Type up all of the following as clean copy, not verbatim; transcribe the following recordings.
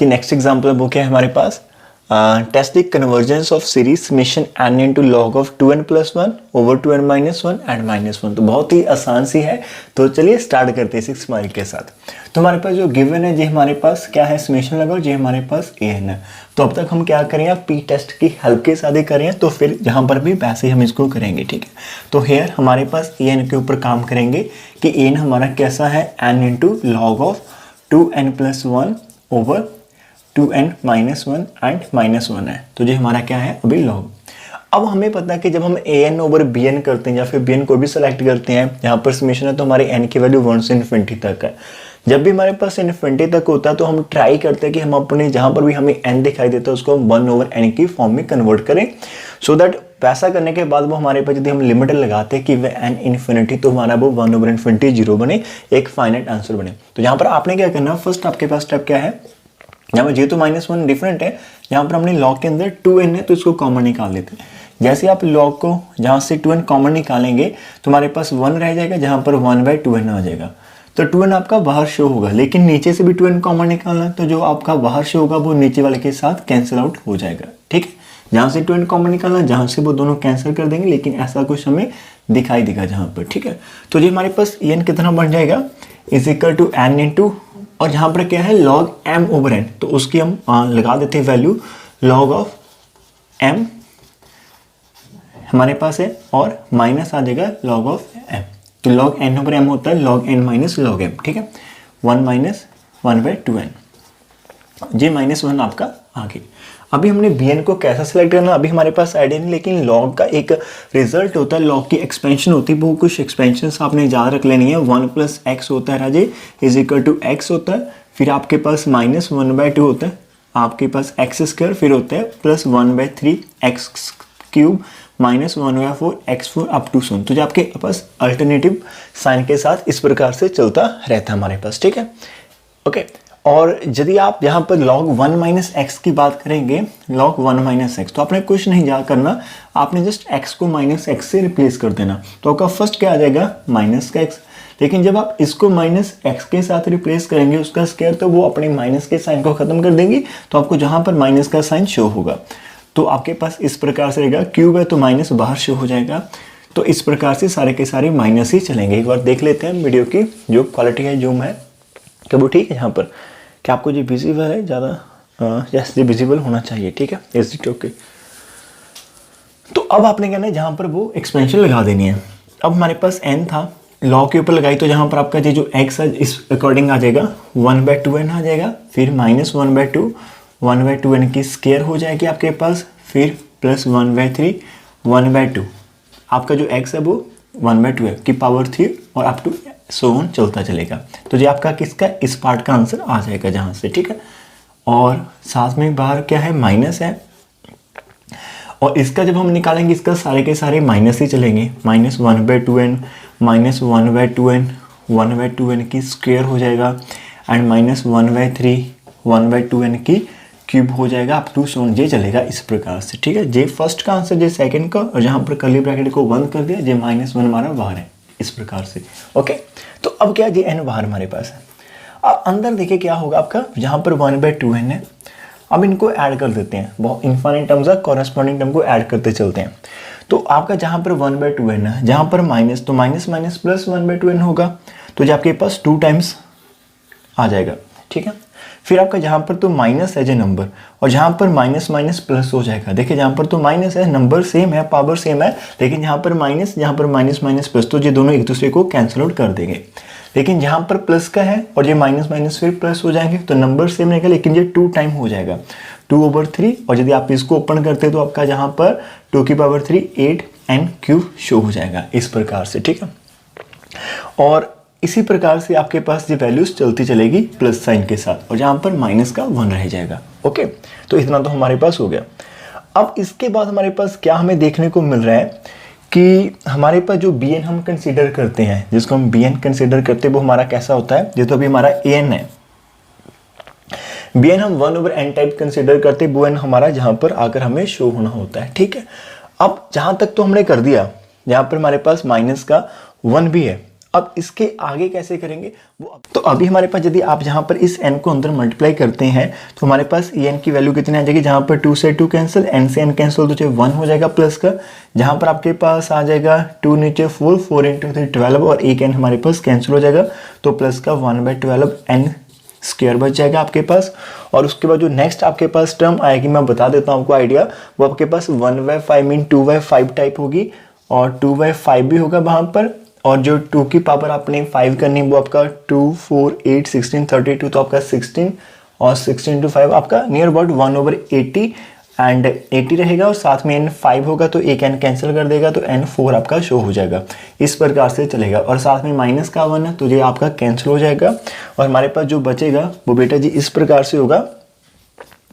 इसकी next example वो क्या है हमारे पास, test the convergence of series summation n into log of 2n plus 1 over 2n minus 1 and minus 1। तो बहुत ही आसान सी है। तो चलिए स्टार्ट करते हैं 6 मार्क के साथ। तो हमारे पास जो गिवन है जी हमारे पास क्या है, समेशन लगाओ जी हमारे पास an है। तो अब तक हम क्या करें, आप पी टेस्ट की हेल्प के साथ ही करें, तो फिर जहाँ पर भी वैसे ही हम इसको करेंगे, ठीक है। तो हेयर हमारे पास an के ऊपर काम करेंगे कि n हमारा कैसा है, n into log of 2n plus 1 over 2n minus 1 and minus 1 है। तो ये हमारा क्या है अभी लॉग। अब हमें पता है कि जब हम an ओवर bn करते हैं या फिर bn को भी सेलेक्ट करते हैं, यहाँ पर समेशन है तो हमारे n की वैल्यू 1 से इन्फिनिटी तक है। जब भी हमारे पास इन्फिनिटी तक होता है तो हम ट्राई करते हैं कि हम अपने जहाँ पर भी हमें n दिखाई देता है उसको हम 1 ओवर n की फॉर्म में कन्वर्ट करें, सो दैट वैसा करने के बाद वो हमारे पास यदि हम लिमिट लगाते हैं कि वह n इन्फिनिटी, तो हमारा वो 1 ओवर इन्फिनिटी 0 बने, एक फाइनाइट आंसर बने। तो यहाँ पर आपने क्या करना, फर्स्ट आपके पास स्टेप क्या है, यहाँ पर जेहेतु माइनस 1 डिफरेंट है, यहाँ पर हमने लॉग के अंदर 2n है तो इसको कॉमन निकाल लेते हैं। जैसे आप लॉग को जहाँ से 2n कॉमन निकालेंगे तो हमारे पास 1 रह जाएगा, जहाँ पर 1/2n आ जाएगा। तो 2n आपका बाहर शो होगा, लेकिन नीचे से भी 2n कॉमन निकालना है, तो जो आपका बाहर शो होगा वो नीचे वाले के साथ कैंसिल आउट हो जाएगा, ठीक है। जहाँ से 2n कॉमन निकालना, जहाँ से वो दोनों कैंसिल कर देंगे, लेकिन ऐसा कुछ हमें दिखाई देगा जहाँ पर, ठीक है। तो ये हमारे पास n कितना बन जाएगा, is equal to n into, और यहाँ पर क्या है log m ओवर n, तो उसकी हम लगा देते हैं वैल्यू log ऑफ m हमारे पास है, और माइनस आ जाएगा log ऑफ m। तो log n ओवर m होता है log n minus log m, ठीक है। 1 माइनस 1/2n, ये माइनस 1 आपका आ गया। अभी हमने bn को कैसा सिलेक्ट करना अभी हमारे पास आइडिया नहीं, लेकिन log का एक रिजल्ट होता है, log की एक्सपेंशन होती है, वो कुछ एक्सपेंशन आपने याद रख लेनी है। 1 प्लस एक्स होता है राजे इज इक्वल टू एक्स होता है, फिर आपके पास माइनस 1/2 होता है, आपके पास एक्स स्क्वायर, फिर होता है plus 1/3 x cube minus 1/4 x4 up to so on. तो जो आपके पास अल्टरनेटिव साइन के साथ इस प्रकार से चलता रहता है हमारे पास, ठीक है, ओके। और यदि आप यहाँ पर log 1 माइनस एक्स की बात करेंगे, log 1 माइनस एक्स, तो आपने कुछ नहीं याद करना, आपने जस्ट x को माइनस एक्स से रिप्लेस कर देना। तो आपका फर्स्ट क्या आ जाएगा, माइनस का x। लेकिन जब आप इसको माइनस एक्स के साथ रिप्लेस करेंगे उसका स्क्वायर, तो वो अपने माइनस के साइन को खत्म कर देंगी, तो आपको जहाँ पर माइनस का साइन शो होगा तो आपके पास इस प्रकार से रहेगा, क्यूब है तो माइनस बाहर शो हो जाएगा। तो इस प्रकार से सारे के सारे माइनस ही चलेंगे। एक बार देख लेते हैं वीडियो की जो क्वालिटी है, जूम है, क्या वो ठीक है यहाँ पर, क्या आपको जो विजिबल है ज़्यादा, यस ये विजिबल होना चाहिए, ठीक है, इज इट ओके। तो अब आपने क्या है जहाँ पर वो एक्सपेंशन लगा देनी है। अब हमारे पास n था, लॉग के ऊपर लगाई, तो जहाँ पर आपका जो x है इस अकॉर्डिंग आ जाएगा 1/2n आ जाएगा, फिर माइनस 1/2 1/2n की स्क्वायर हो जाएगी आपके पास, फिर प्लस 1/3 1/2, आपका जो x है वो 1/2 है की पावर 3 और अप टू सो ऑन चलता चलेगा। तो ये आपका किसका, इस पार्ट का आंसर आ जाएगा जहाँ से, ठीक है। और साथ में बाहर क्या है, माइनस है, और इसका जब हम निकालेंगे इसका सारे के सारे माइनस ही चलेंगे, minus 1/2n minus 1/2n 1/2n की स्क्वायर हो जाएगा, एंड माइनस 1/3 1/2n की क्यूब हो जाएगा, अप टू सोन ये चलेगा इस प्रकार से, ठीक है। जे फर्स्ट का आंसर, जे सेकंड का, और जहाँ पर कर्ली ब्रैकेट को बंद कर दिया, जे माइनस 1 हमारा बाहर है इस प्रकार से, ओके। तो अब क्या, जे n बाहर हमारे पास है। अब अंदर देखिए क्या होगा आपका, जहाँ पर 1/2n है, अब इनको ऐड कर देते हैं, बहुत इन्फाइनाइट टर्म्स है, कॉरेस्पॉन्डिंग टर्म को ऐड करते चलते हैं। तो आपका जहाँ पर 1/2n है, जहाँ पर माइनस, तो माइनस माइनस प्लस 1/2n होगा, तो जो आपके पास 2 टाइम्स आ जाएगा, ठीक है। फिर आपका जहाँ पर तो माइनस है जो नंबर, और जहाँ पर माइनस माइनस प्लस हो जाएगा। देखिए जहाँ पर तो माइनस है, नंबर सेम है, पावर सेम है, लेकिन यहाँ पर माइनस, यहाँ पर माइनस माइनस प्लस, तो ये दोनों एक दूसरे को कैंसिल आउट कर देंगे। लेकिन जहाँ पर प्लस का है और ये माइनस माइनस फिर प्लस हो जाएंगे, तो नंबर सेम रहेगा, लेकिन ये 2 टाइम हो जाएगा, 2/3। और यदि आप इसको ओपन करते तो आपका जहाँ पर 2 की पावर 3 8n क्यूब शो हो जाएगा इस प्रकार से, ठीक है। और इसी प्रकार से आपके पास ये वैल्यूज चलती चलेगी प्लस साइन के साथ, और जहाँ पर माइनस का 1 रह जाएगा, ओके। तो इतना तो हमारे पास हो गया। अब इसके बाद हमारे पास क्या हमें देखने को मिल रहा है कि हमारे पास जो bn हम कंसीडर करते हैं, जिसको हम bn कंसीडर करते हैं, वो हमारा कैसा होता है, ये तो अभी हमारा an है। bn हम 1/n टाइप कंसीडर करते हैं, वो n हमारा जहाँ पर आकर हमें शो होना होता है, ठीक है। अब जहाँ तक तो हमने कर दिया, यहाँ पर हमारे पास माइनस का 1 भी है। अब इसके आगे कैसे करेंगे वो तो अभी हमारे पास यदि आप जहाँ पर इस n को अंदर मल्टीप्लाई करते हैं तो हमारे पास en की वैल्यू कितनी आ जाएगी, जहाँ पर 2 से 2 कैंसिल, n से n कैंसिल तो 1 हो जाएगा प्लस का, जहाँ पर आपके पास आ जाएगा 2 नीचे 4, 4 इंटू 3 12 और एक n हमारे पास कैंसिल हो जाएगा तो प्लस का 1/12 n स्क्वायर बच जाएगा आपके पास। और उसके बाद जो नेक्स्ट आपके पास टर्म आएगी मैं बता देता हूँ आपको आइडिया, वो आपके पास 1/5 मीन 2/5 टाइप होगी और 2/5 भी होगा वहाँ पर, और जो 2 की पावर आपने 5 करनी है वो आपका 2, 4, 8, 16, 32 तो आपका 16 और 16 to 5 आपका नियर अबाउट 1/80 एंड 80 रहेगा और साथ में n 5 होगा तो एक n कैंसिल कर देगा तो n 4 आपका शो हो जाएगा। इस प्रकार से चलेगा और साथ में माइनस का 1 है तो ये आपका कैंसिल हो जाएगा और हमारे पास जो बचेगा वो बेटा जी इस प्रकार से होगा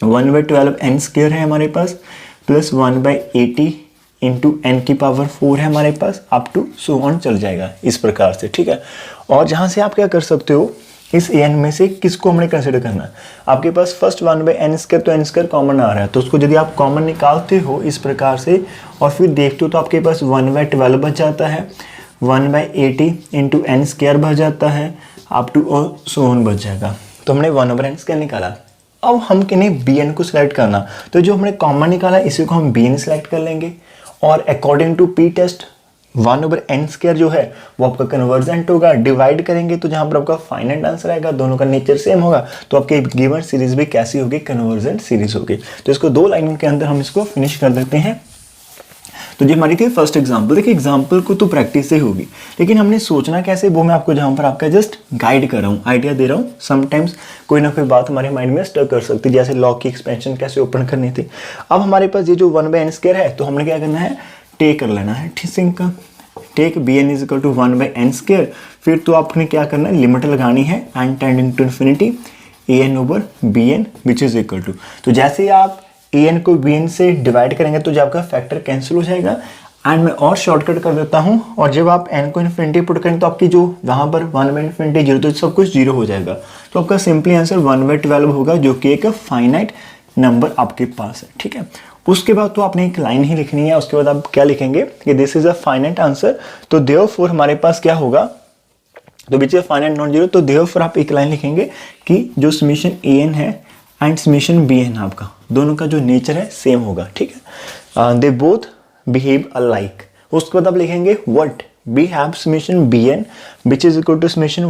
1/12 n स्क्वायर है हमारे पास प्लस 1/80 इंटू n की पावर 4 है हमारे पास अप टू सो ऑन चल जाएगा इस प्रकार से, ठीक है। और जहाँ से आप क्या कर सकते हो, इस an में से किसको हमने कंसिडर करना है, आपके पास फर्स्ट 1/n स्क्वायर तो n स्क्वायर कॉमन आ रहा है तो उसको यदि आप कॉमन निकालते हो इस प्रकार से और फिर देखते हो तो आपके पास 1/12 बच जाता है, 1/80 इंटू n स्क्वायर बच जाता है अप टू और सो ऑन बच जाएगा। तो हमने 1/n स्क्वायर निकाला। अब हम कहें bn को सिलेक्ट करना तो जो हमने कॉमन निकाला इसी को हम bn सिलेक्ट कर लेंगे और according to P test 1/n square जो है वो आपका कन्वर्जेंट होगा, डिवाइड करेंगे तो जहां पर आपका फाइनाइट आंसर आएगा दोनों का नेचर सेम होगा तो आपके गिवन सीरीज भी कैसी होगी, कन्वर्जेंट सीरीज होगी। तो इसको 2 लाइनों के अंदर हम इसको फिनिश कर देते हैं। तो ये हमारी थी फर्स्ट एग्जाम्पल। देखिए एग्जाम्पल को तो प्रैक्टिस से होगी लेकिन हमने सोचना कैसे वो मैं आपको जहाँ पर आपका जस्ट गाइड कर रहा हूँ, आइडिया दे रहा हूँ। समटाइम्स कोई ना कोई बात हमारे माइंड में स्टक कर सकती है, जैसे लॉग की एक्सपेंशन कैसे ओपन करनी थी। अब हमारे पास ये जो 1/n स्क्वायर है तो हमने क्या करना है, टेक कर लेना है, ठीक का take bn is equal to 1/n square. फिर तो आपने क्या करना है, लिमिट लगानी है and tending to infinity an/bn which is equal to, तो जैसे आप an को bn से डिवाइड करेंगे तो जब आपका फैक्टर कैंसिल हो जाएगा। एंड मैं और शॉर्टकट कर देता हूँ, और जब आप n को इन्फिनिटी पुट करेंगे तो आपकी जो वहाँ पर 1/∞ 0 तो सब कुछ 0 हो जाएगा तो आपका सिंपली आंसर 1/12 होगा जो कि एक फाइनाइट नंबर आपके पास है, ठीक है। उसके बाद तो आपने एक लाइन ही लिखनी है, उसके बाद आप क्या लिखेंगे कि this is a finite answer, तो देयरफॉर हमारे पास क्या होगा, तो विच इज फाइनाइट नॉट 0, तो देयरफॉर आप एक लाइन लिखेंगे कि जो समेशन an है एंड समेशन bn आपका दोनों का जो नेचर है सेम होगा, ठीक है। They both behave alike. उसके बाद आप लिखेंगे what we have summation bn which is equal to summation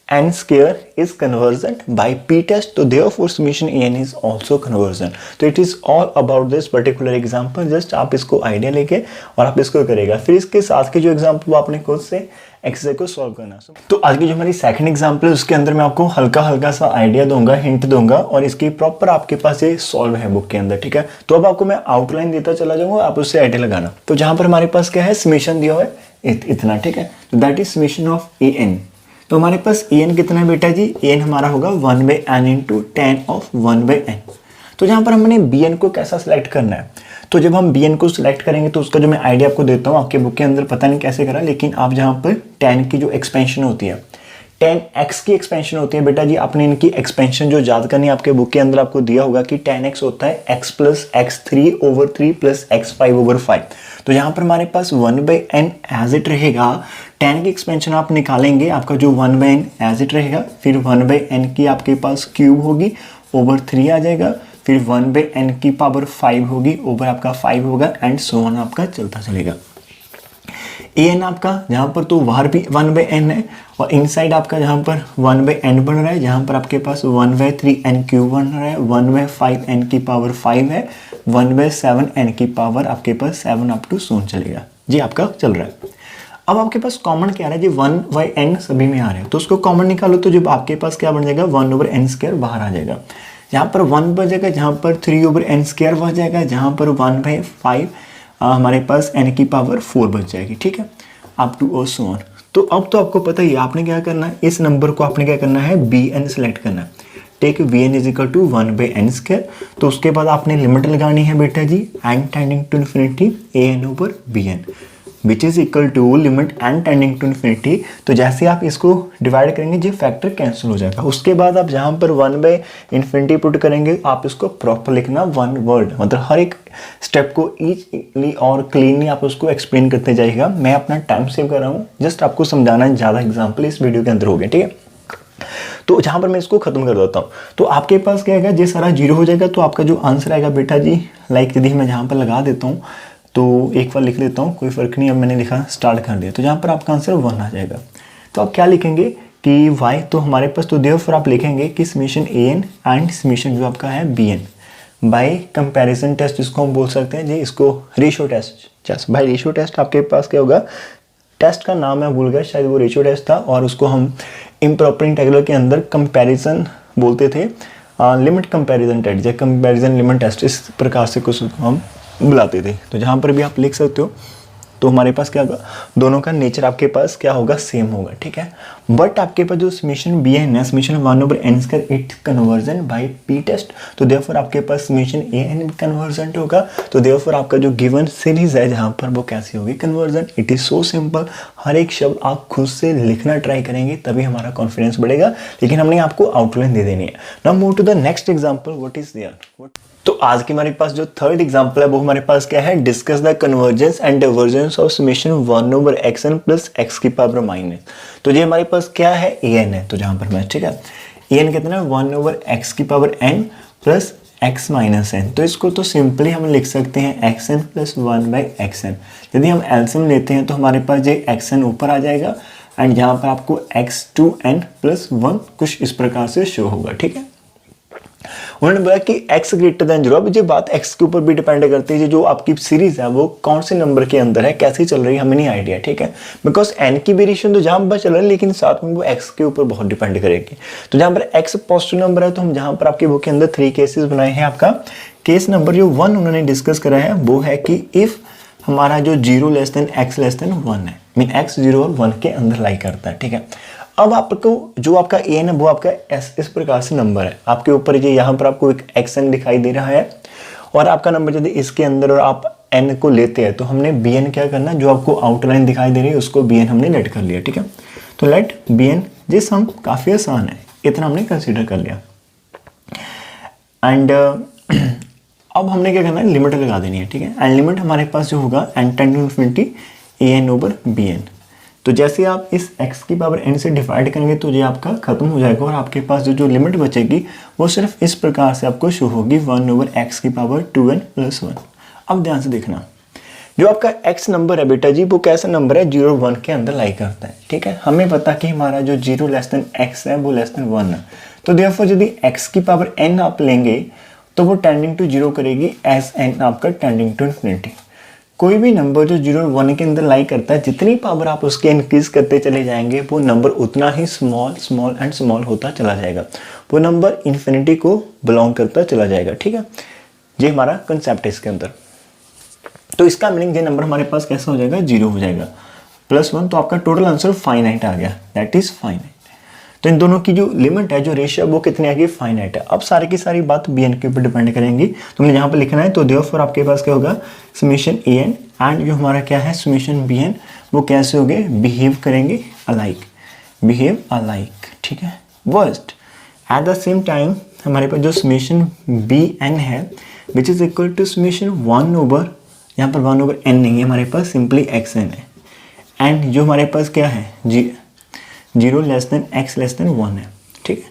1/n square is convergent by p test, तो therefore summation an is also convergent। तो it is all about this particular example, just आप इसको idea लेके और आप इसको करेगा। फिर इसके साथ के जो एग्जाम्पल वो आपने खुद से एक्सरसाइज को सॉल्व करना। तो आज की जो हमारी सेकंड एग्जाम्पल है उसके अंदर मैं आपको हल्का हल्का सा आइडिया दूंगा, हिंट दूंगा और इसकी प्रॉपर आपके पास ये सॉल्व है बुक के अंदर, ठीक है। तो अब आपको मैं आउटलाइन देता चला जाऊंगा, आप उससे आइडिया लगाना। तो जहां पर हमारे पास क्या है, समेशन दिया हुआ है इतना, ठीक है। तो that is summation of an। तो हमारे पास an कितना है बेटा जी, an हमारा होगा 1/n into tan of 1/n। तो जहाँ पर हमने bn को कैसा सिलेक्ट करना है, तो जब हम bn को सिलेक्ट करेंगे तो उसका जो मैं आइडिया आपको देता हूँ, आपके बुक के अंदर पता नहीं कैसे करा, लेकिन आप जहाँ पर tan की जो एक्सपेंशन होती है, tan x की एक्सपेंशन होती है बेटा जी, आपने इनकी एक्सपेंशन जो याद करनी है, आपके बुक के अंदर आपको दिया होगा कि tan x होता है x plus x3/3 plus x5/5। तो यहाँ पर हमारे पास 1/n एज इट रहेगा, tan की एक्सपेंशन आप निकालेंगे, आपका जो 1/n एज इट रहेगा, फिर 1/n की आपके पास क्यूब होगी ओवर 3 आ जाएगा, फिर 1/n की पावर 5 होगी ओवर आपका 5 होगा एंड सो ऑन आपका चलता चलेगा। an आपका जहाँ पर तो बाहर भी 1/n है और इनसाइड आपका जहाँ पर 1/n बन रहा है, जहाँ पर आपके पास 1/3n क्यूब बन रहा है, 1/5n की पावर 5 है, 1/7n की पावर आपके पास 7 अप टू सोन चलेगा जी, आपका चल रहा है। अब आपके पास कॉमन क्या आ रहा है जी, 1/n सभी में आ रहा है, तो उसको कॉमन निकालो तो जब आपके पास क्या बन जाएगा, 1/n स्क्वायर बाहर आ जाएगा, जहाँ पर 1 बच जाएगा, जहाँ पर 3/n स्क्वायर बच जाएगा, जहाँ पर 1/5 हमारे पास n की पावर 4 बच जाएगी, ठीक है, अप टू और सो ऑन। तो अब तो आपको पता ही है आपने क्या करना है, इस नंबर को आपने क्या करना है, bn सेलेक्ट करना है, take bn is equal to 1/n square. तो उसके बाद आपने लिमिट लगानी है बेटा जी, and tending to infinity an/bn। Which is equal to limit n tending to infinity. तो जैसे आप इसको डिवाइड करेंगे ये फैक्टर कैंसिल हो जाएगा। उसके बाद आप जहाँ पर 1/इन्फिनिटी पुट करेंगे आप इसको प्रॉपर लिखना वन वर्ड, मतलब हर एक स्टेप को ईचली और क्लीनली आप उसको एक्सप्लेन करते जाइएगा। मैं अपना टाइम सेव कर रहा हूँ, जस्ट आपको समझाना है, ज़्यादा एग्जाम्पल इस वीडियो के अंदर हो गए, ठीक है। तो जहाँ पर मैं इसको खत्म कर देता हूँ, तो आपके पास क्या आएगा, ये सारा जीरो हो जाएगा। तो आपका जो आंसर आएगा बेटा जी, लाइक यदि मैं जहाँ पर लगा देता हूँ तो एक बार लिख लेता हूँ, कोई फ़र्क नहीं, अब मैंने लिखा स्टार्ट कर दिया, तो जहाँ पर आपका आंसर 1 आ जाएगा। तो आप क्या लिखेंगे कि y, तो हमारे पास तो देयरफॉर आप लिखेंगे कि समेशन an एंड समेशन जो आपका है bn बाय कंपैरिजन टेस्ट, इसको हम बोल सकते हैं जी, इसको ratio test. Just by ratio test आपके पास क्या होगा, टेस्ट का नाम मैं भूल गया, शायद वो रेशियो टेस्ट था, और उसको हम इम्प्रॉपर इंटीग्रल के अंदर कंपैरिजन बोलते थे, लिमिट कंपैरिजन टेस्ट या कंपैरिजन लिमिट टेस्ट, इस प्रकार से कुछ हम बुलाते थे। तो जहाँ पर भी आप लिख सकते हो, तो हमारे पास क्या होगा, दोनों का नेचर आपके पास क्या होगा, सेम होगा, ठीक है। बट आपके पास जो समेशन बी एन है, summation 1/n² it convergent by P test, तो देयरफॉर आपके पास समेशन ए एन कन्वर्जेंट होगा। तो देयरफॉर आपका जो गिवन सीरीज है जहाँ पर वो कैसी होगी, conversion. It is so simple. हर एक शब्द आप खुद से लिखना ट्राई करेंगे तभी हमारा कॉन्फिडेंस बढ़ेगा, लेकिन हमने आपको आउटलाइन दे देनी है। Now move to the next example, what is there. तो आज के हमारे पास जो थर्ड एग्जांपल है वो हमारे पास क्या है, discuss the convergence and divergence of summation 1/xn plus x की पावर माइनस। तो ये हमारे पास क्या है, an है। तो जहां पर मैं, ठीक है, an कितना है, 1/x की power n plus x minus n। तो इसको तो सिंपली हम लिख सकते हैं xn प्लस 1/xn। यदि हम एलसीएम लेते हैं तो हमारे पास ये xn ऊपर आ जाएगा एंड यहाँ पर आपको x2n प्लस 1 कुछ इस प्रकार से शो होगा, ठीक है। उन्होंने बोला कि x ग्रेटर देन 0। अब ये बात x के ऊपर भी डिपेंड करती है, जो आपकी सीरीज है वो कौन से नंबर के अंदर है, कैसे चल रही है, हमें नहीं आइडिया, ठीक है। बिकॉज n की वेरिएशन तो जहां पर चल रहा है, लेकिन साथ में वो x के ऊपर बहुत डिपेंड करेगी। तो जहां पर x पॉजिटिव नंबर है, तो हम जहां पर आपकी बुक के अंदर 3 केसेस बनाए हैं। आपका केस नंबर जो 1 उन्होंने डिस्कस करा है वो है कि इफ हमारा जो 0 less than x less than 1 है, मीन x 0 और 1 के अंदर लाई करता है, ठीक है। अब आपको जो आपका an है वो आपका इस प्रकार से नंबर है, आपके ऊपर ये यहाँ पर आपको एक xn दिखाई दे रहा है, और आपका नंबर यदि इसके अंदर और आप n को लेते हैं तो हमने bn क्या करना, जो आपको आउटलाइन दिखाई दे रही है उसको bn हमने लेट कर लिया, ठीक है। तो लेट bn, ये सम काफ़ी आसान है, इतना हमने कंसिडर कर लिया। एंड अब हमने क्या करना है, लिमिट लगा देनी है, ठीक है। एंड लिमिट हमारे पास जो होगा n tend to infinity an/bn। तो जैसे आप इस x की पावर n से डिवाइड करेंगे तो ये आपका खत्म हो जाएगा, और आपके पास जो लिमिट बचेगी वो सिर्फ इस प्रकार से आपको शो होगी, 1/x की पावर 2n प्लस 1। अब ध्यान से देखना, जो आपका x नंबर है बेटा जी, वो कैसा नंबर है, 0 1 के अंदर लाई करता है, ठीक है। हमें पता कि हमारा जो 0 लेस देन x है वो लेस देन 1 है। तो देयरफॉर यदि x की पावर n आप लेंगे तो वो टेंडिंग टू 0 करेगी, एज n आपका टेंडिंग टू इन्फिनिटी। कोई भी नंबर जो 0 और 1 के अंदर लाई करता है, जितनी पावर आप उसके इंक्रीज करते चले जाएंगे वो नंबर उतना ही स्मॉल स्मॉल एंड स्मॉल होता चला जाएगा, वो नंबर इन्फिनिटी को बिलोंग करता चला जाएगा, ठीक है। ये हमारा कंसेप्ट है इसके अंदर। तो इसका मीनिंग ये नंबर हमारे पास कैसा हो जाएगा, 0 हो जाएगा प्लस 1। तो आपका टोटल आंसर फाइनाइट आ गया, दैट इज फाइनाइट। तो इन दोनों की जो लिमिट है, जो रेशियो है वो कितनी आ गई, फाइनाइट है। अब सारी की सारी बात bn के ऊपर डिपेंड करेंगी, तो हमने यहाँ पर लिखना है। तो देयरफॉर आपके पास क्या होगा, समेशन an एंड जो हमारा क्या है समेशन bn, वो कैसे हो गए, बिहेव करेंगे अलाइक, बिहेव अलाइक, ठीक है। Worst at the same time हमारे पास जो समेशन bn है which is equal to summation 1/, यहाँ पर 1/n नहीं है हमारे पास, सिंपली xn है। एंड जो हमारे पास क्या है, 0 less than x less than 1 है, ठीक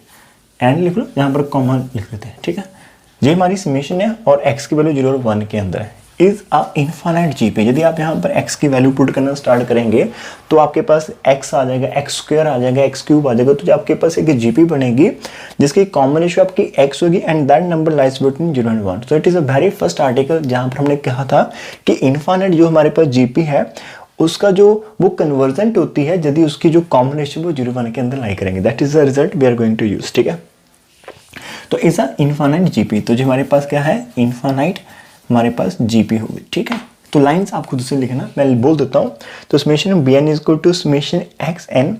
है। एंड लिख लो, यहाँ पर कॉमन लिख लेते हैं, ठीक है। ये हमारी समेशन है और x की वैल्यू 0 और 1 के अंदर है, इज अ इनफाइनाइट जीपी। यदि आप यहाँ पर x की वैल्यू पुट करना स्टार्ट करेंगे तो आपके पास x आ जाएगा, x² आ जाएगा, x³ आ जाएगा। तो आपके पास एक जीपी बनेगी जिसकी कॉमन रेशियो आपकी x होगी, and that number lies between 0 and 1। So it is a very first article जहाँ पर हमने कहा था कि इनफाइनाइट जो हमारे पास जीपी है उसका जो वो कन्वर्जेंट होती है यदि उसकी जो कॉमन रेशियो वो 0 1 के अंदर लाई करेंगे, that is the result we are going to use, ठीक है। तो इज अ इनफाइनाइट जीपी। तो जो हमारे पास क्या है, इनफाइनाइट हमारे पास जीपी होगी, ठीक है। तो लाइंस आप खुद से लिखना, मैं बोल देता हूँ। तो summation bn is equal to summation xn,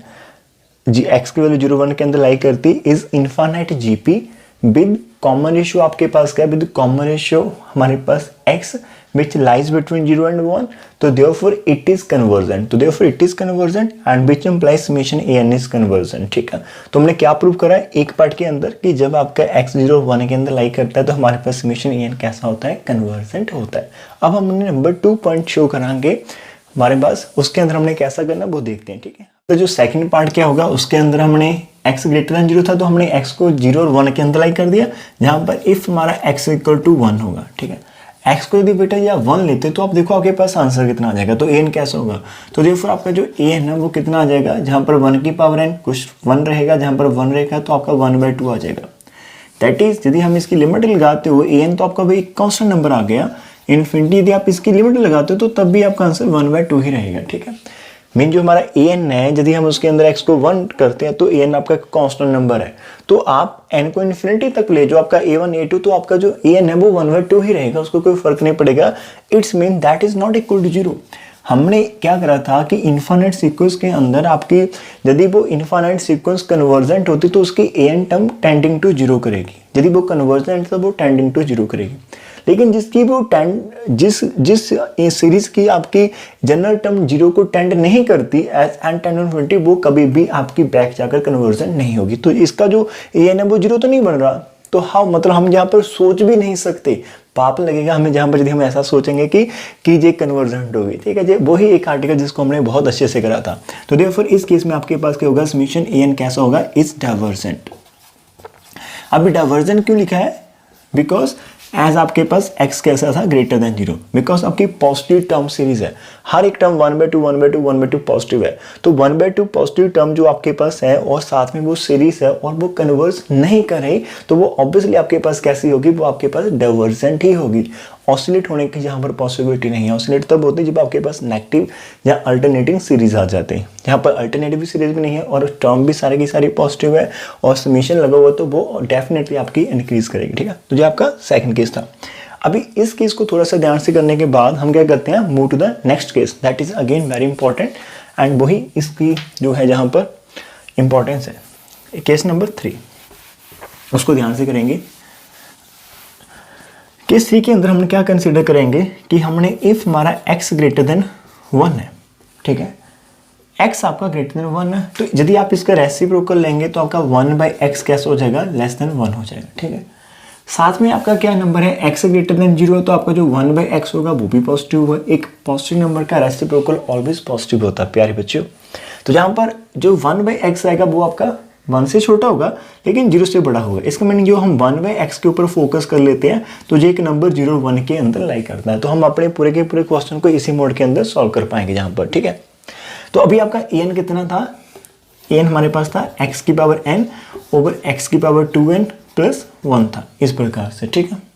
जी x की वैल्यू 0 1 के अंदर लाई करती is infinite GP with common ratio. आपके पास क्या है, विद कॉमन रेशियो हमारे पास x which lies between 0 and 1, तो therefore it is convergent, तो therefore it is convergent and which implies summation an is convergent, ठीक है। तो हमने क्या प्रूव करा है एक पार्ट के अंदर कि जब आपका x 0 1 के अंदर लाई करता है तो हमारे पास summation an कैसा होता है, कन्वर्जेंट होता है। अब हमने नंबर 2 पॉइंट शो कराएंगे हमारे पास, उसके अंदर हमने कैसा करना वो देखते हैं, ठीक है। तो जो सेकंड पार्ट क्या होगा, उसके अंदर हमने x ग्रेटर देन 0 था तो हमने x को 0 और 1 के अंदर लाई कर दिया, जहां पर इफ हमारा x इक्वल टू 1 होगा, ठीक है। x को यदि बेटा या 1 लेते तो आप देखो आपके पास आंसर कितना आ जाएगा, तो an कैसा होगा, तो देखो आपका जो an है वो कितना आ जाएगा, जहां पर 1 की पावर n कुछ 1 रहेगा, जहां पर 1 रहेगा तो आपका 1/2 आ जाएगा। दैट इज यदि हम इसकी लिमिट लगाते हो an तो आपका भाई कांस्टेंट नंबर आ गया, इन्फिनिटी यदि आप इसकी लिमिट लगाते हो तो तब भी आपका आंसर 1/2 ही रहेगा, ठीक है। मीन जो हमारा an है यदि हम उसके अंदर x को 1 करते हैं तो an आपका कांस्टेंट नंबर है, तो आप n को इन्फिनिटी तक ले जो आपका a1 a2 तो आपका जो an है वो 1/2 ही रहेगा, उसको कोई फर्क नहीं पड़ेगा। It's mean that is not equal to 0। हमने क्या करा था कि इनफाइनाइट सीक्वेंस के अंदर आपकी यदि वो इनफाइनाइट सीक्वेंस कन्वर्जेंट होती तो उसकी an टर्म टेंडिंग टू 0 करेगी, यदि वो कन्वर्जेंट तो वो टेंडिंग टू 0 करेगी। लेकिन जिसकी वो जिस सीरीज की आपकी जनरल टर्म 0 को टेंड नहीं करती एज एन टेंड इन्फिनिटी, वो कभी भी आपकी बैक जाकर कन्वर्जन नहीं होगी। तो इसका जो an है वो 0 तो नहीं बन रहा, तो हाउ मतलब हम यहाँ पर सोच भी नहीं सकते, पाप लगेगा हमें जहाँ पर यदि हम ऐसा सोचेंगे कि ये कन्वर्जेंट होगी, ठीक है। वही एक आर्टिकल जिसको हमने बहुत अच्छे से करा था। तो देयरफॉर इस केस में आपके पास क्या होगा, समेशन an कैसा होगा, इज डाइवर्जेंट। अभी डाइवर्जेंट क्यों लिखा है, बिकॉज एज आपके पास x कैसा था, ग्रेटर देन 0, बिकॉज आपकी पॉजिटिव टर्म सीरीज है, हर एक टर्म 1/2 1/2 1/2 पॉजिटिव है, तो 1/2 पॉजिटिव टर्म जो आपके पास है और साथ में वो सीरीज है और वो कन्वर्ज नहीं कर रही, तो वो ऑब्वियसली आपके पास कैसी होगी, वो आपके पास डाइवर्जेंट ही होगी। ऑसिलेट होने की यहाँ पर पॉसिबिलिटी नहीं है। ऑसिलेट तब होती है जब आपके पास नेगेटिव या अल्टरनेटिंग सीरीज आ जाते हैं, यहाँ पर अल्टरनेटिव सीरीज भी नहीं है और टर्म भी सारे की सारी पॉजिटिव है और समेशन लगा हुआ, तो वो डेफिनेटली आपकी इंक्रीज करेगी, ठीक है। तो जो आपका सेकंड केस था। अभी इस केस को थोड़ा सा ध्यान से करने के बाद हम क्या करते हैं, move to the next case, that is again very important and वही इसकी जो है जहाँ पर इंपॉर्टेंस है, केस नंबर 3, उसको ध्यान से करेंगे। केस 3 के अंदर हमने क्या कंसीडर करेंगे कि हमने इफ हमारा x ग्रेटर देन 1 है, ठीक है, x आपका ग्रेटर देन 1 है, तो यदि आप इसका रेसिप्रोकल लेंगे तो आपका 1/x कैसे हो जाएगा, लेस देन 1 हो जाएगा, ठीक है। साथ में आपका क्या नंबर है, x ग्रेटर देन 0 है, तो आपका जो 1/x होगा वो भी पॉजिटिव होगा। एक पॉजिटिव नंबर का रेसिप्रोकल ऑलवेज पॉजिटिव होता है प्यारे बच्चों। तो जहाँ पर जो 1/x आएगा वो आपका 1 से छोटा होगा लेकिन 0 से बड़ा होगा। इसका मीनिंग जो हम 1/x के ऊपर फोकस कर लेते हैं तो ये एक नंबर 0 और 1 के अंदर लाई करता है, तो हम अपने पूरे के पूरे क्वेश्चन को इसी मोड के अंदर सॉल्व कर पाएंगे जहाँ पर, ठीक है। तो अभी आपका an कितना था, an हमारे पास था x की पावर n ओवर x की पावर 2n प्लस 1 था, इस प्रकार से, ठीक है।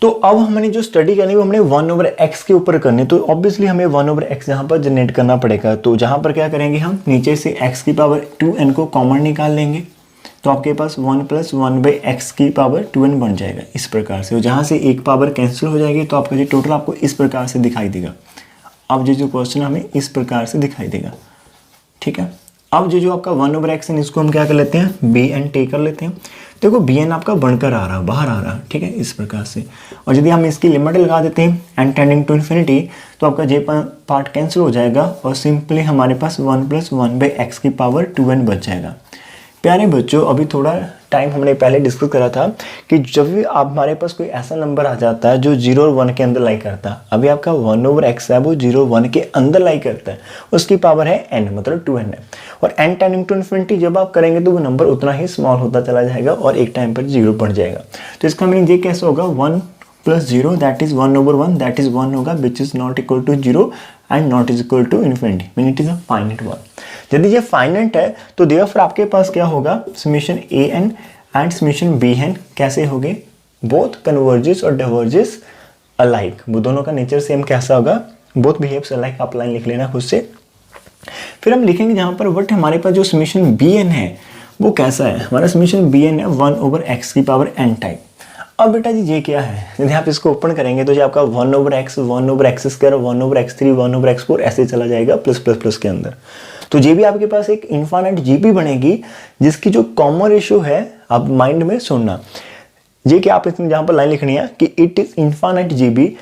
तो अब हमने जो स्टडी करनी है वो हमने 1/x के ऊपर करनी है, तो ऑब्वियसली हमें 1/x यहाँ पर जनरेट करना पड़ेगा। तो जहाँ पर क्या करेंगे, हम नीचे से x की पावर 2n को कॉमन निकाल लेंगे, तो आपके पास 1 + 1/x की पावर 2n बन जाएगा इस प्रकार से। और जहाँ से एक पावर कैंसिल हो जाएगी तो आपका जो टोटल आपको इस प्रकार से दिखाई देगा। अब जो क्वेश्चन हमें इस प्रकार से दिखाई देगा, ठीक है। अब जो आपका 1/x है इसको हम क्या कर लेते हैं, bn टेक कर लेते हैं। देखो bn आपका बनकर आ रहा है, बाहर आ रहा है, ठीक है, इस प्रकार से। और यदि हम इसकी लिमिट लगा देते हैं एंड टेंडिंग टू इन्फिनिटी, तो आपका जे पार्ट कैंसिल हो जाएगा और सिंपली हमारे पास 1 + 1/x की पावर 2n बच जाएगा। प्यारे बच्चों, अभी थोड़ा टाइम हमने पहले डिस्कस करा था कि जब भी आप हमारे पास कोई ऐसा नंबर आ जाता है जो 0 और 1 के अंदर लाई करता है, अभी आपका 1/x है वो 0 1 के अंदर लाई करता है, उसकी पावर है n, मतलब 2n है। और n टेंडिंग टू इन्फिनिटी जब आप करेंगे तो वो नंबर उतना ही स्मॉल होता चला जाएगा और एक टाइम पर 0 बन जाएगा। तो इसका मीनिंग ये कैसे होगा, 1 + 0 दैट इज 1/1 दैट इज 1 होगा, which is not equal to 0 and not is equal to infinity, mean it is a finite one. यदि ये फाइनाइट है तो देयरफॉर आपके पास क्या होगा, summation an and summation bn कैसे होंगे, बोथ कन्वर्जेस और डाइवर्जेस अलाइक, वो दोनों का नेचर सेम कैसा होगा, बोथ बिहेव्स अलाइक। आप लाइन लिख लेना खुद से। फिर हम लिखेंगे जहाँ पर बट हमारे पास जो समेशन bn है वो कैसा है, हमारा समेशन bn है 1/x की पावर n टाइप। अब बेटा जी ये क्या है, यदि आप इसको ओपन करेंगे तो जो आपका 1/x 1/x², 1/x3 1/x4 ऐसे चला जाएगा प्लस प्लस प्लस के अंदर। तो ये भी आपके पास एक इनफाइनाइट जीबी बनेगी जिसकी जो कॉमन रेशियो है, आप माइंड में सुनना, ये कि आप इसमें जहां पर लाइन लिखनी है कि it is infinite GB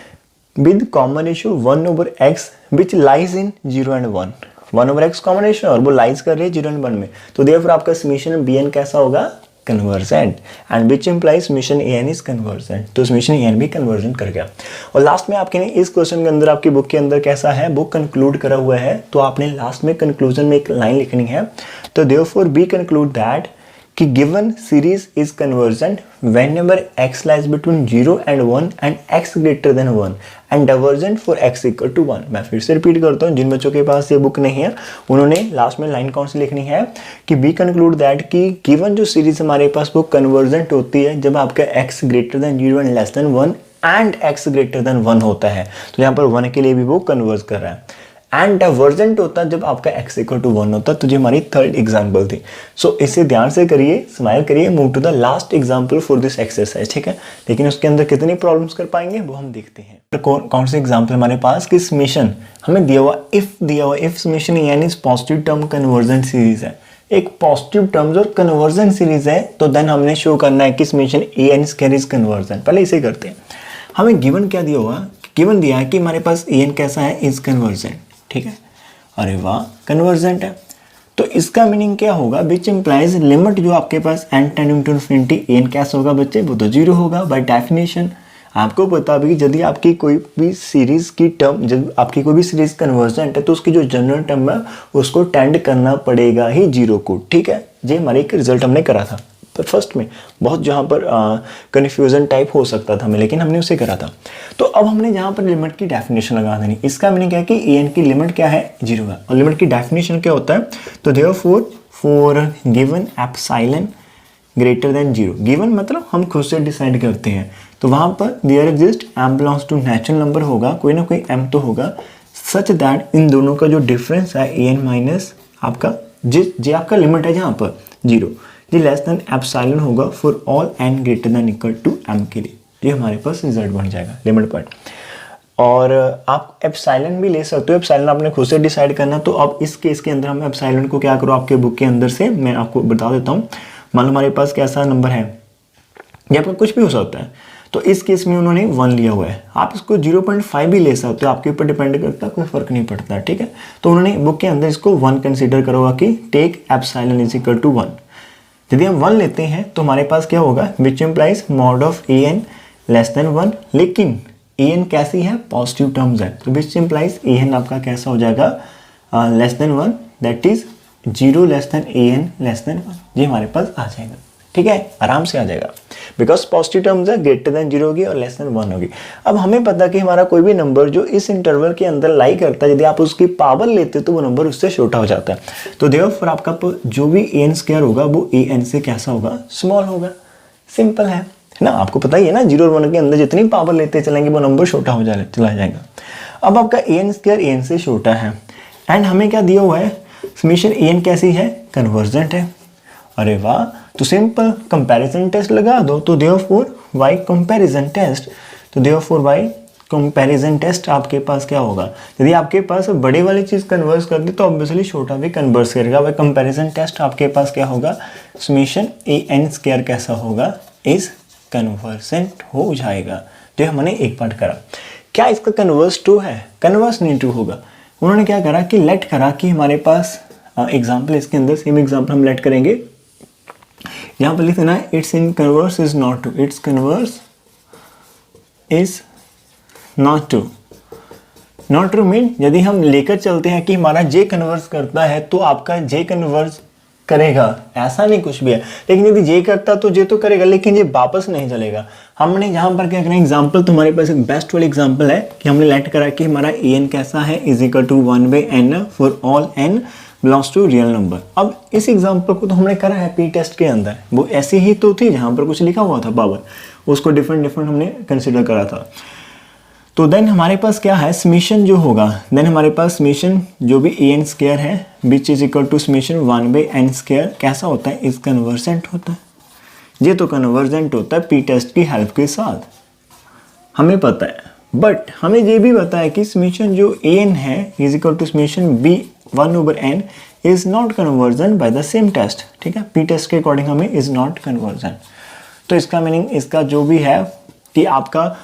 with common ratio 1/x which lies in 0 and 1, 1/x common ratio और वो लाइज कर रही है 0 and 1 में। तो देयरफॉर आपका समेशन bn कैसा होगा, convergent, and which implies summation an is convergent. तो समेशन an भी कन्वर्जेंट कर गया। और लास्ट में आपके इस क्वेश्चन के अंदर आपकी बुक के अंदर कैसा है, बुक कंक्लूड करा हुआ है, तो आपने लास्ट में कंक्लूजन में एक लाइन लिखनी है। तो देयरफॉर वी कंक्लूड दैट कि given series is convergent whenever x lies between 0 and 1 and x greater than 1 and divergent for x equal to 1। मैं फिर से रिपीट करता हूँ, जिन बच्चों के पास ये बुक नहीं है उन्होंने लास्ट में लाइन कौन सी लिखनी है कि वी कंक्लूड दैट कि गिवन जो सीरीज हमारे पास वो कन्वर्जेंट होती है जब आपका x greater than 0 and less than 1 and x greater than 1 होता है। तो यहाँ पर 1 के लिए भी वो कन्वर्ज कर रहा है। एंड डाइवर्जेंट होता है जब आपका x इक्वल टू 1 होता है। तो ये हमारी थर्ड एग्जांपल थी। सो इसे ध्यान से करिए, स्माइल करिए, move to the last example for this exercise, ठीक है। लेकिन उसके अंदर कितनी प्रॉब्लम्स कर पाएंगे वो हम देखते हैं। तो कौन से एग्जांपल हमारे पास कि समेशन हमें दिया हुआ if summation n is positive term convergent series है, एक पॉजिटिव टर्म्स और कन्वर्जेंट सीरीज है, तो देन हमने शो करना है कि summation an square is convergent. पहले इसे करते हैं। हमें गिवन क्या दिया हुआ, गिवन दिया है कि हमारे पास an कैसा है, इज कन्वर्जेंट, ठीक है। अरे वाह, कन्वर्जेंट है, तो इसका मीनिंग क्या होगा, विच इंप्लाइज लिमिट जो आपके पास n tending to infinity n कैसा होगा बच्चे, वो तो 0 होगा बाय डेफिनेशन। आपको पता भी यदि आपकी कोई भी सीरीज की टर्म, जब आपकी कोई भी सीरीज कन्वर्जेंट है तो उसकी जो जनरल टर्म है उसको टेंड करना पड़ेगा ही 0 को, ठीक है। ये हमारे एक रिजल्ट हमने करा था पर फर्स्ट में बहुत जहाँ पर कन्फ्यूजन टाइप हो सकता था हमें, लेकिन हमने उसे करा था। तो अब हमने यहाँ पर लिमिट की डेफिनेशन लगा देनी। इसका मीनिंग क्या है कि an की लिमिट क्या है, 0 है, और लिमिट की डेफिनेशन क्या होता है, तो therefore for given epsilon greater than 0, given मतलब हम खुद से डिसाइड करते हैं, तो वहाँ पर there exist m belongs to natural number होगा, कोई ना कोई m तो होगा, सच दैट इन दोनों का जो डिफरेंस है an माइनस आपका जे आपका लिमिट है जहाँ पर 0, ये लेस देन एप्सिलॉन होगा for all n greater than equal to m के लिए। ये हमारे पास रिजल्ट बन जाएगा लिमिट पार्ट। और आप एप्सिलॉन भी ले सकते हो, एप्सिलॉन आपने खुद से डिसाइड करना। तो अब इस केस के अंदर हम एप्सिलॉन को क्या करो, आपके बुक के अंदर से मैं आपको बता देता हूँ। मान लो हमारे पास कैसा नंबर है, ये आपका कुछ भी हो सकता है, तो इस केस में उन्होंने 1 लिया हुआ है, आप इसको 0.5 भी ले सकते हो, आपके ऊपर डिपेंड करता है, कोई फर्क नहीं पड़ता, ठीक है। तो उन्होंने बुक के अंदर इसको 1 कंसीडर करोगा कि take epsilon is equal to 1। यदि हम 1 लेते हैं तो हमारे पास क्या होगा, which implies mod of an less than 1, लेकिन an कैसी है, पॉजिटिव टर्म्स है, तो विच इम्प्लाइज an आपका कैसा हो जाएगा, less than 1, that is 0 less then an less than 1, ये हमारे पास आ जाएगा, ठीक है, आराम से आ जाएगा, बिकॉज पॉजिटिव टर्म्स है, ग्रेटर देन 0 होगी और लेस देन 1 होगी। अब हमें पता कि हमारा कोई भी नंबर जो इस इंटरवल के अंदर लाई करता है, यदि आप उसकी पावर लेते हो तो वो नंबर उससे छोटा हो जाता है। तो देयरफॉर आपका जो भी an स्क्वायर होगा वो an से कैसा होगा, स्मॉल होगा, सिंपल है ना। आपको पता ही है ना, 0 और 1 के अंदर जितनी पावर लेते चलेंगे वो नंबर छोटा हो चला जाएगा। अब आपका an स्क्वायर an से छोटा है, एंड हमें क्या दिया हुआ है, समेशन an कैसी है, कन्वर्जेंट है। अरे वाह, तो सिंपल कंपैरिजन टेस्ट लगा दो, तो देयरफॉर y कंपैरिजन टेस्ट, तो देयरफॉर y कंपैरिजन टेस्ट आपके पास क्या होगा, यदि आपके पास बड़े वाली चीज कन्वर्स कर दी तो ऑब्वियसली छोटा भी कन्वर्स करेगा। वह कंपैरिजन टेस्ट आपके पास क्या होगा, समेशन an स्क्वायर कैसा होगा, इज कन्वर्जेंट हो जाएगा। जो हमने एक पार्ट करा, क्या इसका कन्वर्स ट्रू है, कन्वर्स नहीं ट्रू होगा। उन्होंने क्या करा कि लेट करा कि हमारे पास एग्जाम्पल इसके अंदर सेम एग्जाम्पल हम लेट करेंगे, यहाँ पर लिख देना है it's in converse is not true, it's converse is not true. Not true mean यदि हम लेकर चलते हैं कि हमारा जे कन्वर्स करता है तो आपका जे कन्वर्स करेगा, ऐसा नहीं कुछ भी है। लेकिन यदि जे करता तो जे तो करेगा, लेकिन ये वापस नहीं चलेगा। हमने यहाँ पर क्या करना है, एग्जाम्पल तुम्हारे पास एक बेस्ट वाली एग्जाम्पल है कि हमने लेट करा कि हमारा an कैसा है, is equal to 1/n for all n belongs to real number. अब इस एग्जांपल को तो हमने करा है पी टेस्ट के अंदर, वो ऐसी ही तो थी जहां पर कुछ लिखा हुआ था पावर, उसको डिफरेंट हमने कंसीडर करा था। तो देन हमारे पास क्या है, समेशन जो होगा, देन हमारे पास समेशन जो भी an स्क्वायर है which is equal to summation 1/n square कैसा होता है, इज कन्वर्जेंट होता है। ये तो कन्वर्जेंट होता है पी टेस्ट की हेल्प के साथ, हमें पता है। बट हमें ये भी पता है कि समेशन जो an है is equal to summation b 1/n is not convergent by the same test, ठीक है, पी टेस्ट के अकॉर्डिंग हमें इज नॉट कन्वर्जन। तो इसका मीनिंग इसका जो भी है कि आपका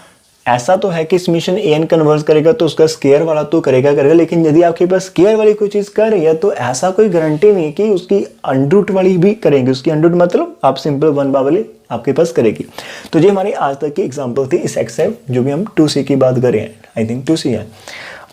ऐसा तो है कि समीशन ए एन कन्वर्ज करेगा तो उसका स्केयर वाला तो करेगा, लेकिन यदि आपके पास स्केयर वाली कोई चीज़ कर रही है तो ऐसा कोई गारंटी नहीं है कि उसकी अंडरूट वाली भी करेंगे। उसकी अंडरूट मतलब आप सिंपल 1 वाली आपके पास करेगी। तो ये हमारी आज तक की एग्जांपल थी इस एक्सेल जो भी हम 2C की बात कर रहे हैं, आई थिंक 2C है।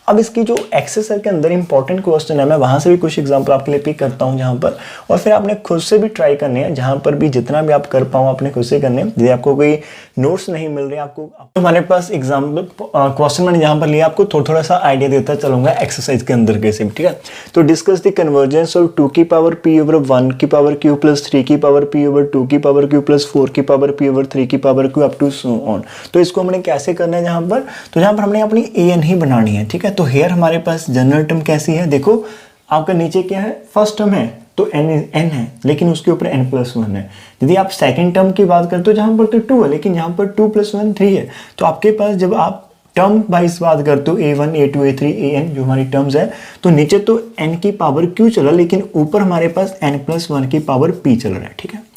अब इसकी जो एक्सरसाइज के अंदर इंपॉर्टेंट क्वेश्चन है, मैं वहाँ से भी कुछ एग्जांपल आपके लिए पिक करता हूँ जहाँ पर, और फिर आपने खुद से भी ट्राई करने हैं, जहाँ पर भी जितना भी आप कर पाओ आपने खुद से करने हैं। यदि आपको कोई नोट्स नहीं मिल रहे आपको, हमारे पास एग्जाम्पल क्वेश्चन मैंने जहाँ पर लिया आपको थोड़ा सा आइडिया देता चलूंगा एक्सरसाइज के अंदर कैसे, ठीक है। तो डिस्कस द कन्वर्जेंस ऑफ 2 की पावर p ओवर 1 की पावर q प्लस 3 की पावर p ओवर 2 की पावर q प्लस 4 की पावर p ओवर 3 की power q up to so on. तो इसको हमने कैसे करना है जहाँ पर, तो जहाँ पर हमने अपनी an ही बनानी है, ठीक है। तो हेयर हमारे पास जनरल टर्म कैसी है, देखो आपका नीचे क्या है, फर्स्ट टर्म है तो n है, लेकिन उसके ऊपर n+1 है। यदि आप सेकंड टर्म की बात करते हो जहां पर तो 2 है, लेकिन यहां पर 2 + 1 3 है। तो आपके पास जब आप टर्म वाइज बात करते हो a1 a2 a3 an जो हमारी टर्म्स है, तो नीचे तो n की पावर q चल रहा है, लेकिन ऊपर हमारे पास n+1 की पावर p चल रहा है, ठीक है।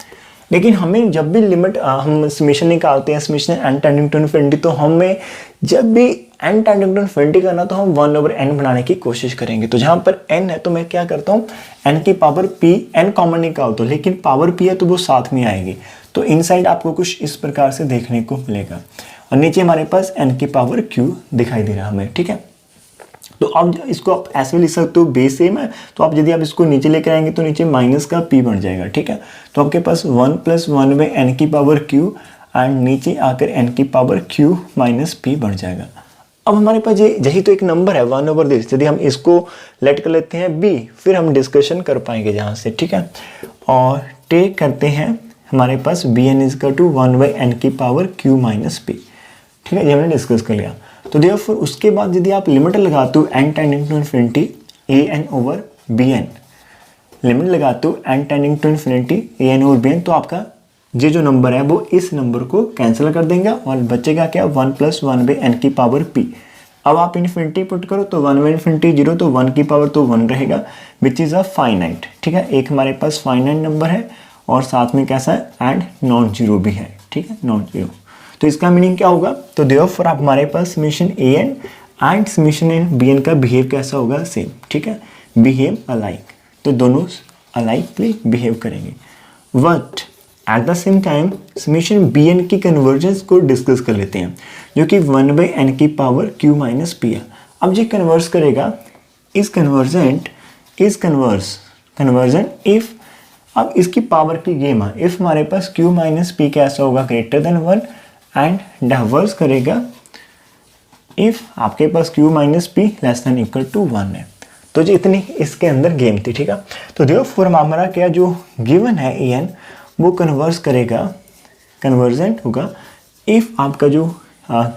लेकिन हमें जब भी लिमिट हम समेशन निकालते हैं, summation n tending to infinity, तो हमें जब भी n टेंडिंग टू इनफिनिटी करना तो हम 1/n बनाने की कोशिश करेंगे। तो जहां पर n है तो मैं क्या करता हूं, n की पावर p, n कॉमन निकालता हूं, लेकिन पावर p है तो वो साथ में आएगी। तो इनसाइड आपको कुछ इस प्रकार से देखने को मिलेगा, और नीचे हमारे पास n की पावर q दिखाई दे रहा है हमें, ठीक है। तो अब इसको आप ऐसे लिख सकते हो, बेस सेम है तो आप यदि आप इसको नीचे लेकर आएंगे तो नीचे माइनस का p बन जाएगा, ठीक है। तो आपके पास 1 + 1/n की पावर q एंड नीचे आकर n की पावर q माइनस p बढ़ जाएगा। अब हमारे पास यही तो एक नंबर है 1/this, यदि हम इसको लेट कर लेते हैं b, फिर हम डिस्कशन कर पाएंगे जहाँ से, ठीक है। और टेक करते हैं हमारे पास bn = 1/n की पावर q माइनस p, ठीक है, ये हमने डिस्कस कर लिया। तो देयरफॉर उसके बाद यदि आप लिमिट लगाते हो n tending to infinity an over bn, limit लगाते हो n tending to infinity an over bn, तो आपका ये जो नंबर है वो इस नंबर को कैंसिल कर देंगे और बचेगा क्या, 1 + 1/n की पावर p। अब आप इन्फिनिटी पुट करो तो 1/∞ 0, तो 1 की पावर तो 1 रहेगा, विच इज़ अ फाइनाइट, ठीक है। एक हमारे पास फाइनाइट नंबर है और साथ में कैसा है, एंड नॉन जीरो भी है, ठीक है, नॉन जीरो। तो इसका मीनिंग क्या होगा, तो देयरफॉर आप हमारे पास summation an and summation bn का बिहेव कैसा होगा, सेम, ठीक है, बिहेव अलाइक। तो दोनों अलाइकली बिहेव करेंगे। But at the same time summation bn की कन्वर्जेंस को डिस्कस कर लेते हैं, जो कि 1/n की पावर q माइनस p है। अब ये कन्वर्स करेगा, इस कन्वर्जन इफ, अब इसकी पावर की गेम है, इफ हमारे पास q माइनस p कैसा होगा, ग्रेटर देन 1, एंड डाइवर्स करेगा इफ आपके पास q minus p less than equal to 1 है। तो जो इतनी इसके अंदर गेम थी, ठीक है। तो देयरफॉर हमारा क्या जो गिवन है an वो कन्वर्जेंट होगा इफ आपका जो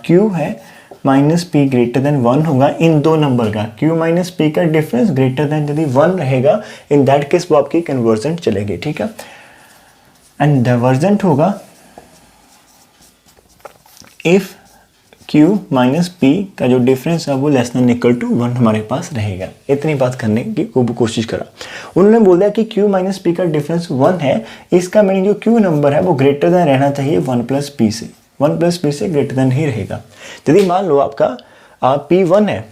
q है माइनस p ग्रेटर देन 1 होगा, इन दो नंबर का q माइनस p का डिफरेंस ग्रेटर देन यदि 1 रहेगा, इन दैट केस वो आपकी कन्वर्जेंट चलेगी, ठीक है। एंड डाइवर्जेंट होगा इफ q माइनस p का जो डिफरेंस है वो लेस देन इक्वल टू 1 हमारे पास रहेगा। इतनी बात करने की कोशिश करा, उन्होंने बोला कि q माइनस p का डिफरेंस 1 है, इसका मीनिंग जो q नंबर है वो ग्रेटर देन रहना चाहिए 1 + p से, 1 + p से ग्रेटर देन ही रहेगा। यदि मान लो आपका p 1 है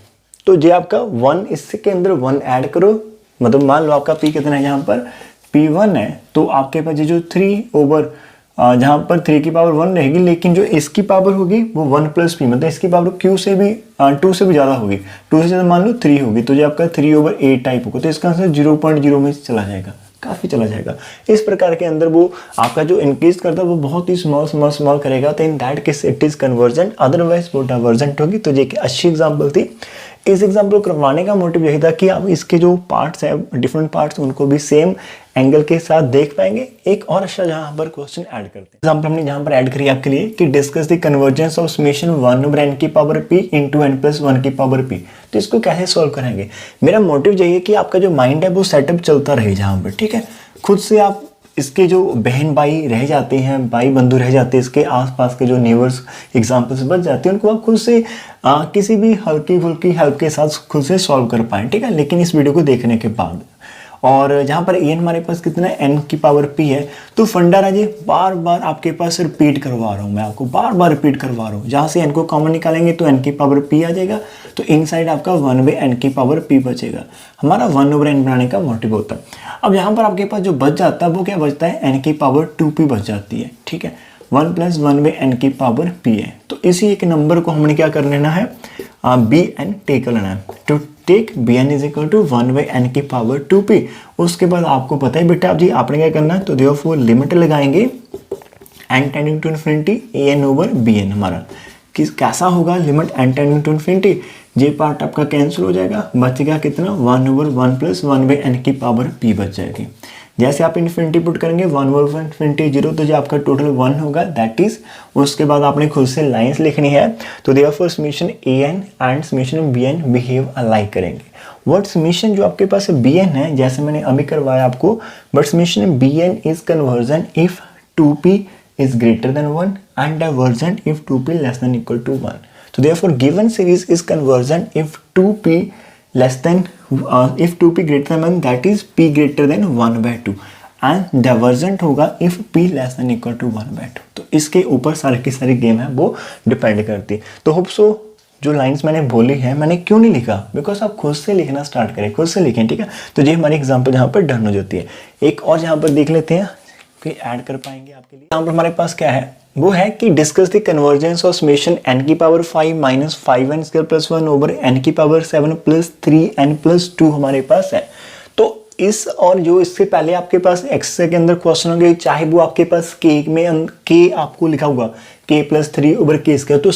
तो जो आपका 1 इसके अंदर 1 ऐड करो, मतलब मान लो आपका p कितना है, यहाँ पर p 1 है तो आपके पास ये जो 3 ओवर जहाँ पर 3 की पावर 1 रहेगी, लेकिन जो इसकी पावर होगी वो 1 + p, मतलब इसकी पावर q से भी 2 से भी ज़्यादा होगी, 2 से ज़्यादा मान लो 3 होगी, तो जो आपका 3/8 टाइप होगा, तो इसका आंसर 0.0 में चला जाएगा, काफ़ी चला जाएगा। इस प्रकार के अंदर वो आपका जो इंक्रीज करता है वो बहुत ही स्मॉल करेगा, तो in that case it is convergent, otherwise वो डाइवर्जेंट होगी। तो ये अच्छी एग्जाम्पल थी। इस एग्जाम्पल को करवाने का मोटिव यही था कि आप इसके जो पार्ट्स हैं, डिफरेंट पार्ट्स, उनको भी सेम एंगल के साथ देख पाएंगे। एक और अच्छा जहाँ पर क्वेश्चन ऐड करते हैं, एग्जाम्पल हमने जहाँ पर ऐड करी आपके लिए कि discuss the convergence of summation 1/n की पावर p इंटू n + 1 की पावर p। तो इसको कैसे सॉल्व करेंगे, मेरा मोटिव यही है कि आपका जो माइंड है वो सेटअप चलता रहे जहाँ पर, ठीक है। खुद से आप इसके जो बहन भाई रह जाते हैं, भाई बंधु रह जाते हैं, इसके आसपास के जो नेबर्स एग्जाम्पल्स बच जाते हैं, उनको आप खुद से किसी भी हल्की फुल्की हेल्प के साथ खुद से सॉल्व कर पाएँ, ठीक है, लेकिन इस वीडियो को देखने के बाद। और जहाँ पर एन हमारे पास कितना है, एन की पावर पी है। तो फंडा राजे बार बार आपके पास रिपीट करवा रहा हूँ, मैं आपको बार बार रिपीट करवा रहा हूँ। जहाँ से एन को कॉमन निकालेंगे तो एन की पावर पी आ जाएगा, तो इनसाइड आपका 1/n की पावर पी बचेगा। हमारा 1/n बनाने का मोटिव होता है। अब यहाँ पर आपके पास जो बच जाता है वो क्या बचता है, n की पावर 2p बच जाती है, ठीक है। 1 + 1/n की पावर p है। तो इसी एक नंबर को हमने क्या कर लेना है, bn टेक लेना है। तो टेक bn = 1/n की पावर 2p। उसके बाद आपको पता है बेटा जी आपने क्या करना है, तो देयरफॉर लिमिट लगाएंगे n tending to infinity an/bn। हमारा कैसा होगा, limit n tending to infinity, ये पार्ट आपका कैंसिल हो जाएगा, बचेगा कितना 1/1 + 1/n की पावर p बच जाएगी। जैसे आप इन्फिनिटी पुट करेंगे 1/∞ 0, तो जो आपका टोटल 1 होगा, दैट इज। उसके बाद आपने खुद से लाइंस लिखनी है। तो therefore summation an and summation bn behave alike करेंगे। व्हाट समेशन जो आपके पास bn है, जैसे मैंने अभी करवाया आपको, but summation bn is conversion if 2p is greater than 1 and divergent if 2p less than equal to 1. So therefore given series is convergent if 2p less than if 2p greater than 1, that is p greater than 1/2 and divergent होगा if p less than equal to 1/2। तो इसके ऊपर सारी की सारी game है वो depend करती है। तो होप सो जो लाइंस मैंने बोली है, मैंने क्यों नहीं लिखा, बिकॉज आप खुद से लिखना स्टार्ट करें, खुद से लिखें, ठीक है। तो ये हमारी एग्जाम्पल यहाँ पर डन हो जाती है। एक और यहाँ पर देख लेते हैं कि ऐड कर पाएंगे आपके लिए। यहाँ पर हमारे पास क्या है, वो है कि discuss the convergence of summation n की पावर 5 - 5n² + 1 ओवर n की पावर 7 + 3n + 2 हमारे पास है। तो इस और जो इससे पहले आपके पास एक्स के अंदर क्वेश्चन होंगे, चाहे वो आपके पास के में के आपको लिखा होगा k + 3 ओवर k², तो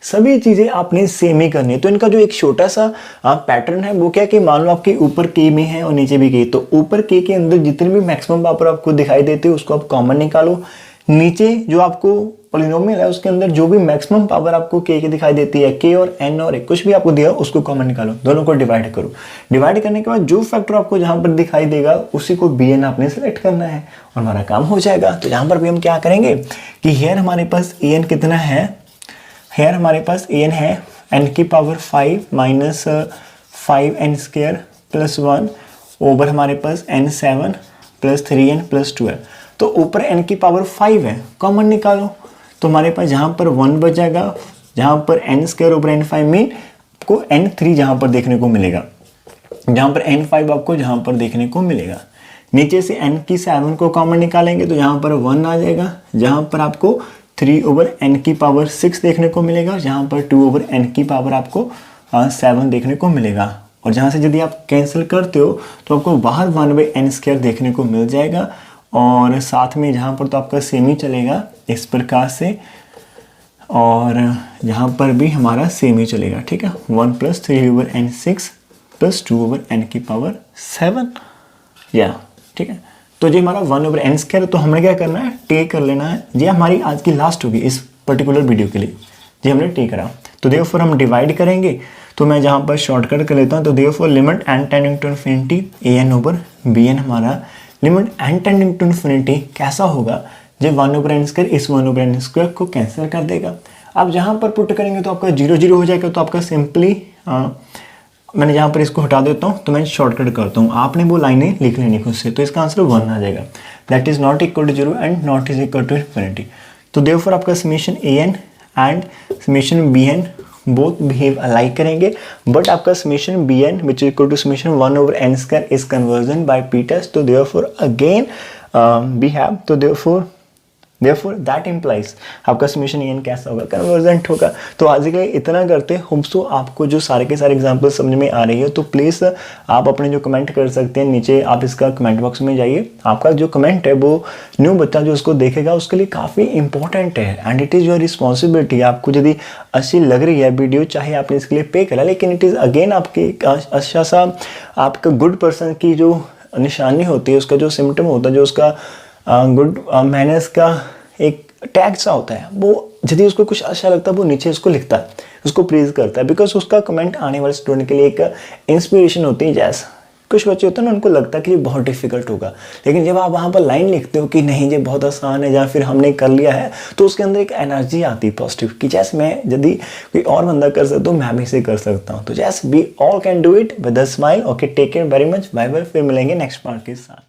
सभी चीज़ें आपने सेम ही करनी है। तो इनका जो एक छोटा सा पैटर्न है वो क्या कि मान लो आपके ऊपर k में है और नीचे भी k, तो ऊपर k के अंदर जितने भी मैक्सिमम पावर आपको दिखाई देते हैं उसको आप कॉमन निकालो। नीचे जो आपको पॉलिनोमियल है उसके अंदर जो भी मैक्सिमम पावर आपको k की दिखाई देती है, k और n और कुछ भी आपको दिया उसको कॉमन निकालो, दोनों को डिवाइड करो। डिवाइड करने के बाद जो फैक्टर आपको जहां पर दिखाई देगा उसी को bn आपने सेलेक्ट करना है और हमारा काम हो जाएगा। तो यहाँ पर भी हम क्या करेंगे कि हेयर हमारे पास an कितना है, हेयर हमारे पास an है n की पावर 5 - 5n² + 1 ओवर हमारे पास n7 + 3n + 2 है। तो ऊपर n की पावर 5 है, कॉमन निकालो, तो हमारे पास जहाँ पर 1 बच जाएगा, जहाँ पर n² ओवर n5 में आपको n3 जहाँ पर देखने को मिलेगा, जहाँ पर n5 आपको जहाँ पर देखने को मिलेगा। नीचे से n की 7 को कॉमन निकालेंगे तो यहाँ पर 1 आ जाएगा, जहाँ पर आपको 3 ओवर n की पावर 6 देखने को मिलेगा, जहाँ पर 2 ओवर n की पावर आपको 7 देखने को मिलेगा। और जहाँ से यदि आप कैंसिल करते हो तो आपको बाहर 1/n² देखने को मिल जाएगा, और साथ में जहाँ पर तो आपका सेम ही चलेगा इस प्रकार से, और यहाँ पर भी हमारा सेम ही चलेगा, ठीक है। 1 + 3 ओवर n6 + 2 ओवर n की पावर 7, या ठीक है। तो ये हमारा 1/n², तो हमने क्या करना है, टेक कर लेना है। ये हमारी आज की लास्ट होगी इस पर्टिकुलर वीडियो के लिए, ये हमने टेक करा। तो देयरफॉर हम डिवाइड करेंगे, तो मैं जहाँ पर शॉर्टकट कर लेता हूँ, तो therefore limit n tending to infinity an/bn हमारा limit n tending to infinity कैसा होगा, जब 1/n² इस 1/n² को कैंसिल कर देगा। आप जहाँ पर पुट करेंगे तो आपका 0 0 हो जाएगा, तो आपका सिंपली मैंने जहाँ पर इसको हटा देता हूँ, तो मैं शॉर्टकट करता हूँ, आपने वो लाइनें लिख लेनी खुद से। तो इसका आंसर 1 आ जाएगा, that is not equal to 0 and not is equal to infinity. तो देयरफॉर आपका summation an and summation bn both behave alike करेंगे, बट आपका summation bn which is equal to summation 1/n² is convergent by p test. तो therefore again we have, तो therefore that implies आपका summation an कैसा होगा, convergent होगा। तो आज के लिए इतना करते हैं। होप सो आपको जो सारे के सारे एग्जांपल समझ में आ रही है। तो प्लीज़ आप अपने जो कमेंट कर सकते हैं नीचे, आप इसका कमेंट बॉक्स में जाइए। आपका जो कमेंट है वो न्यू बच्चा जो उसको देखेगा उसके लिए काफ़ी इंपॉर्टेंट है, and it is your responsibility. आपको यदि अच्छी लग रही है वीडियो, चाहे आपने इसके लिए पे करा, लेकिन इट इज़ अगेन आपके अच्छा सा आपका गुड पर्सन की जो निशानी होती है, उसका जो सिम्टम होता है, जो उसका गुड मैनर्स का एक टैग सा होता है, वो यदि उसको कुछ अच्छा लगता है वो नीचे उसको लिखता है, उसको प्रेज करता है, बिकॉज उसका कमेंट आने वाले स्टूडेंट के लिए एक इंस्पिरेशन होती है। जैस कुछ बच्चे होते हैं ना, उनको लगता है कि ये बहुत डिफिकल्ट होगा, लेकिन जब आप वहाँ पर लाइन लिखते हो कि नहीं ये बहुत आसान है या फिर हमने कर लिया है, तो उसके अंदर एक एनर्जी आती है पॉजिटिव कि जैसे मैं यदि कोई और बंदा कर सकता हूँ मैं भी इसे कर सकता हूँ। तो जैसे we all can do it with a smile. Okay, take care very much, bye bye, फिर मिलेंगे नेक्स्ट पार्ट के साथ।